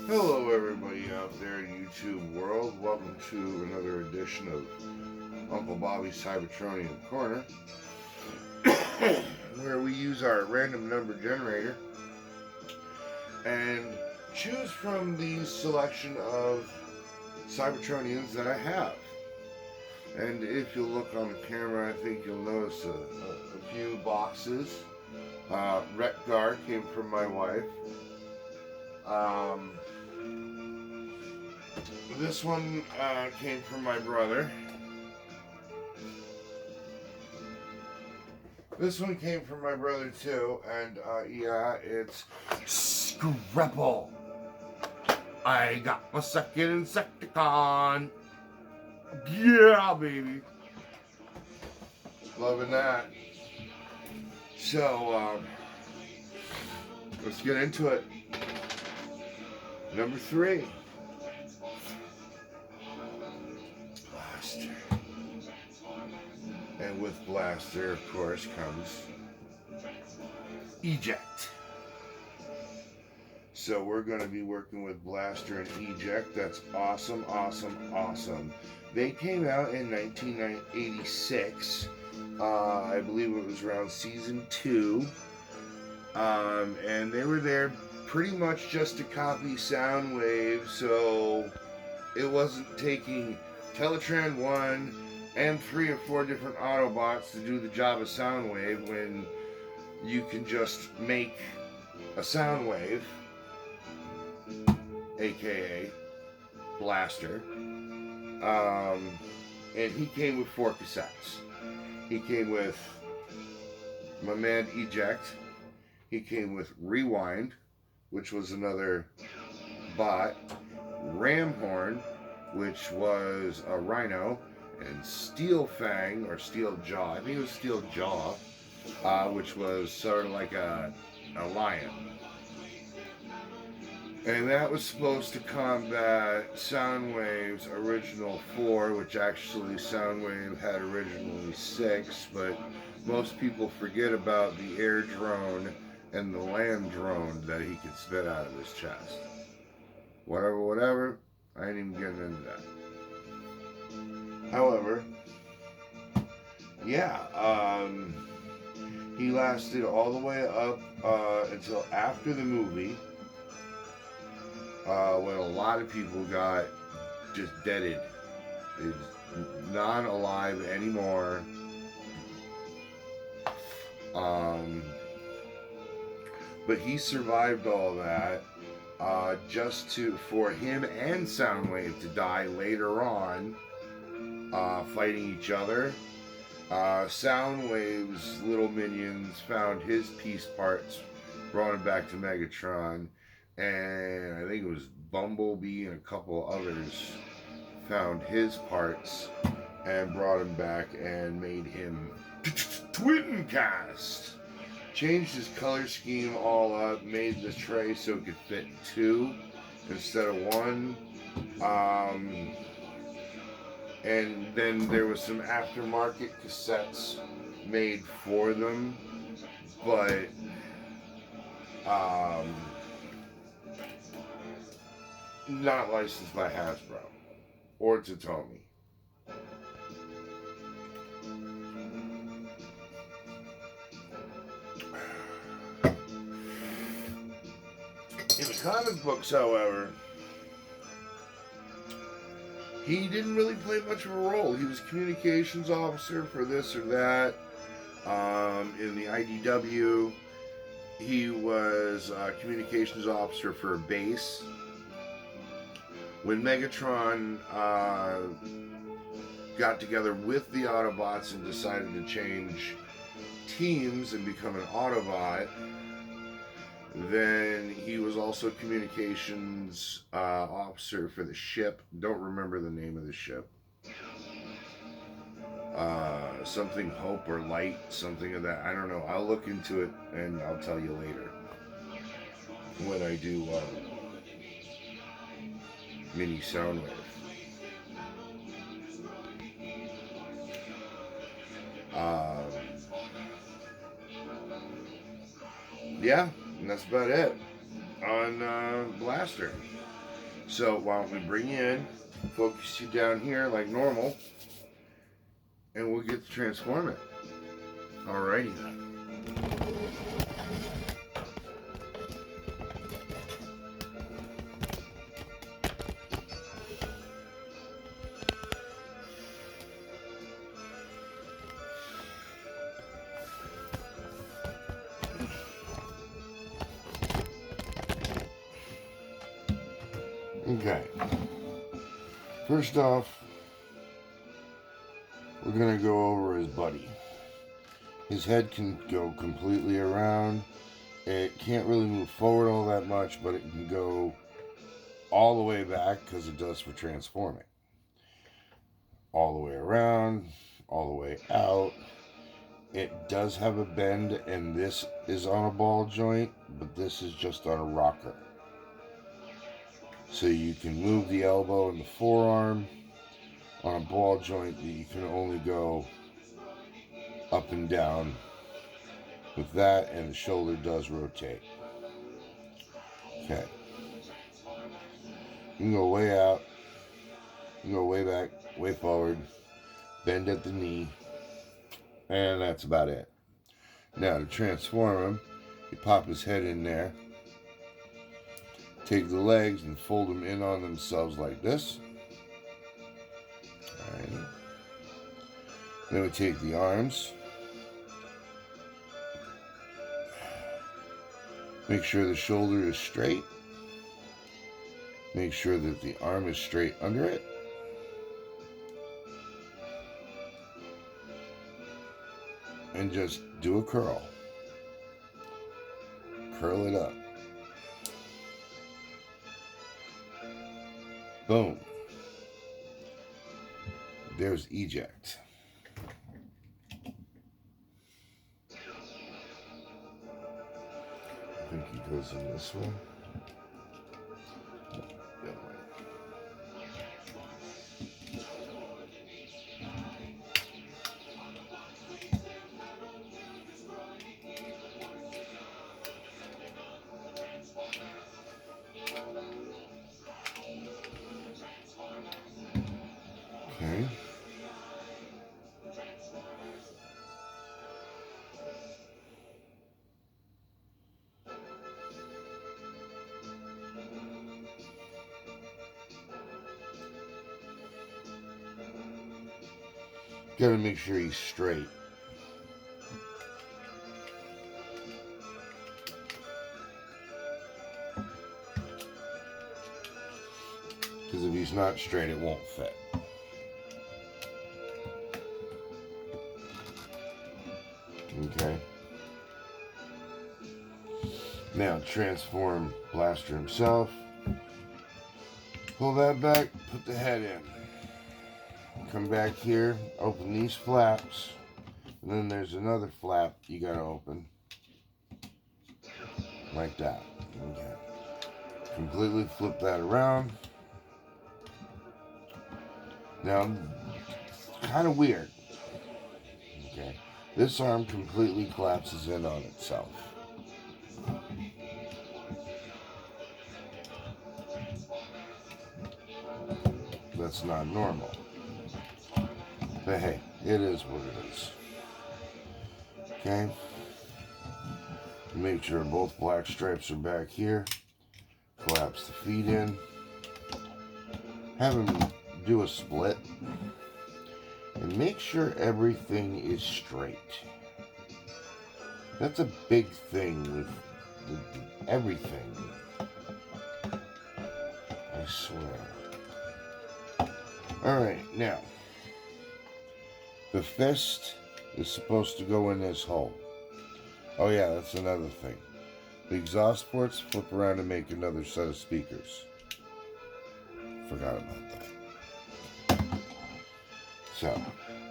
Hello, everybody out there in YouTube world. Welcome to another edition of Uncle Bobby's Cybertronian Corner, where we use our random number generator and choose from the selection of Cybertronians that I have. And if you look on the camera, I think you'll notice a few boxes. Retgar came from my wife. Um, this one came from my brother. This one came from my brother too, and yeah, it's Scrapple. I got my second Insecticon. Yeah, baby. Loving that. So, let's get into it. Number 3. Blaster. And with Blaster, of course, comes Eject. So we're going to be working with Blaster and Eject. That's awesome, awesome, awesome. They came out in 1986. I believe it was around season 2. And they were there pretty much just to copy Soundwave, so it wasn't taking Teletran 1 and 3 or 4 different Autobots to do the job of Soundwave when you can just make a Soundwave, aka Blaster. And he came with 4 cassettes. He came with my man Eject. He came with Rewind, which was another bot, Ramhorn, which was a Rhino, and Steel Fang, or Steel Jaw, I think it was Steel Jaw, which was sort of like a lion. And that was supposed to combat Soundwave's original 4, which actually Soundwave had originally 6, but most people forget about the air drone and the land drone that he could spit out of his chest. Whatever, I ain't even getting into that. However, yeah, he lasted all the way up until after the movie, when a lot of people got just deaded. It's not alive anymore. But he survived all that, just for him and Soundwave to die later on, fighting each other. Soundwave's little minions found his piece parts, brought him back to Megatron, and I think it was Bumblebee and a couple others found his parts and brought him back and made him Twin Cast. Changed his color scheme all up, made the tray so it could fit 2 instead of 1. And then there was some aftermarket cassettes made for them, but not licensed by Hasbro or Totomi. In the comic books, however, he didn't really play much of a role. He was communications officer for this or that. In the IDW, he was communications officer for a base. When Megatron got together with the Autobots and decided to change teams and become an Autobot, then he was also communications officer for the ship. Don't remember the name of the ship. Something Hope or Light, something of that. I don't know. I'll look into it and I'll tell you later when I do mini Soundwave. Yeah, and that's about it on Blaster. So why don't we bring you in, focus you down here like normal, and we'll get to transform it. Alrighty then. Okay. First off, we're going to go over his buddy. His head can go completely around. It can't really move forward all that much, but it can go all the way back because it does for transforming. All the way around, all the way out. It does have a bend, and this is on a ball joint, but this is just on a rocker. So you can move the elbow and the forearm on a ball joint that you can only go up and down with that, and the shoulder does rotate. Okay. You can go way out, you can go way back, way forward, bend at the knee, and that's about it. Now to transform him, you pop his head in there, take the legs and fold them in on themselves like this. Alright. Then we take the arms. Make sure the shoulder is straight. Make sure that the arm is straight under it. And just do a curl. Curl it up. Boom. There's eject. I think he goes in this way. No, that way. Okay. Gotta make sure he's straight. Because if he's not straight, it won't fit. Okay. Now transform Blaster himself. Pull that back, put the head in. Come back here, open these flaps, and then there's another flap you gotta open. Like that. Okay. Completely flip that around. Now, kind of weird. Okay. This arm completely collapses in on itself. That's not normal. But hey, it is what it is. Okay. Make sure both black stripes are back here. Collapse the feet in. Have him do a split. And make sure everything is straight. That's a big thing with everything. I swear. Alright, now. The fist is supposed to go in this hole. Oh yeah, that's another thing. The exhaust ports flip around and make another set of speakers. Forgot about that. So,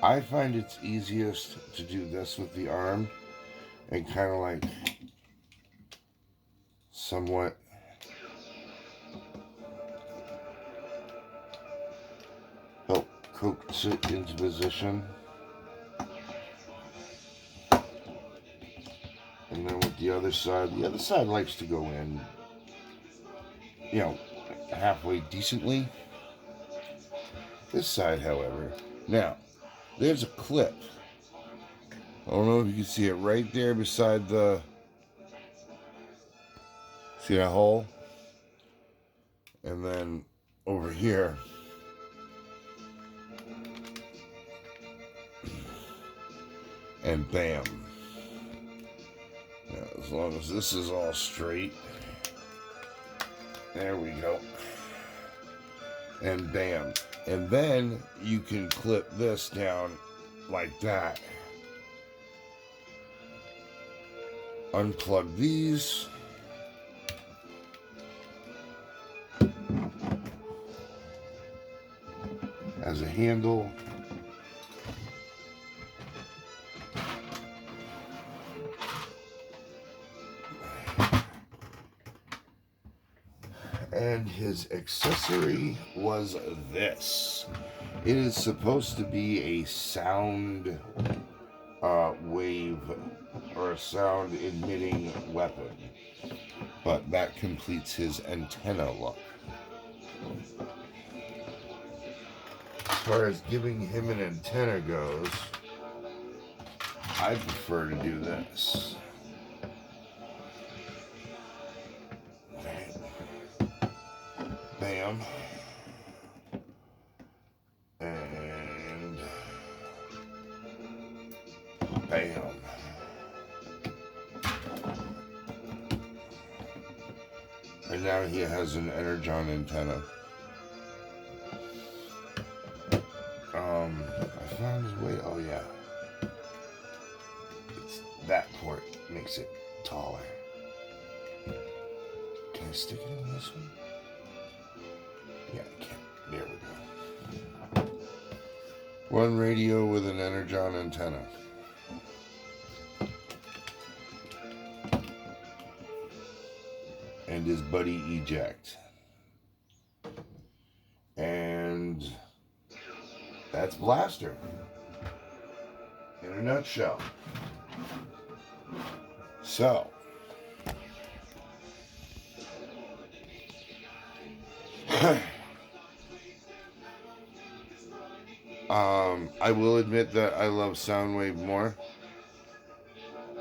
I find it's easiest to do this with the arm and kind of like somewhat help coax it into position. And then with the other side likes to go in, you know, halfway decently. This side, however, now, there's a clip. I don't know if you can see it right there beside the, see that hole? And then over here, and bam. Now, as long as this is all straight, there we go. And bam. And then you can clip this down like that. Unplug these. As a handle. And his accessory was this. It is supposed to be a sound wave or a sound emitting weapon, but that completes his antenna look. As far as giving him an antenna goes, I prefer to do this. Bam. And bam. And now he has an energon antenna. I found his way. Oh yeah. It's that port makes it taller. Can I stick it in this one? Yeah, I can. There we go. One radio with an energon antenna. And his buddy eject. And that's Blaster. In a nutshell. So. I will admit that I love Soundwave more.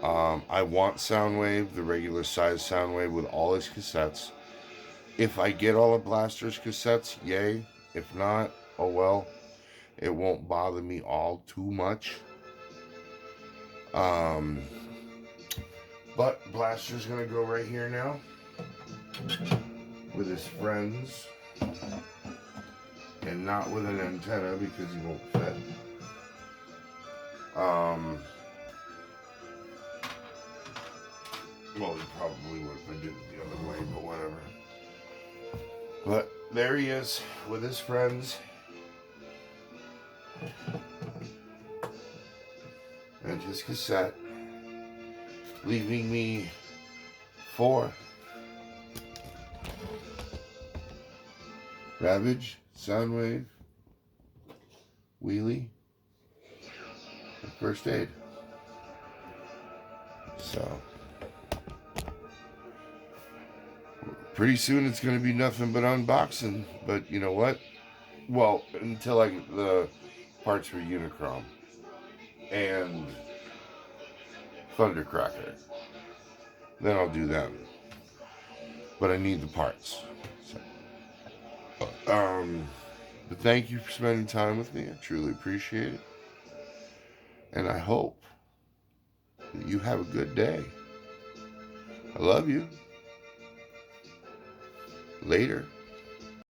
I want Soundwave, the regular size Soundwave with all his cassettes. If I get all of Blaster's cassettes, yay. If not, oh well. It won't bother me all too much. But Blaster's gonna go right here now with his friends. And not with an antenna because he won't fit. Well, he probably would if I did it the other way, but whatever. But there he is with his friends. And his cassette. Leaving me 4. Ravage, Soundwave, Wheelie, and First Aid. So, pretty soon it's going to be nothing but unboxing. But you know what? Well, until I get the parts for Unicron and Thundercracker, then I'll do them. But I need the parts. But thank you for spending time with me. I truly appreciate it. And I hope that you have a good day. I love you. Later.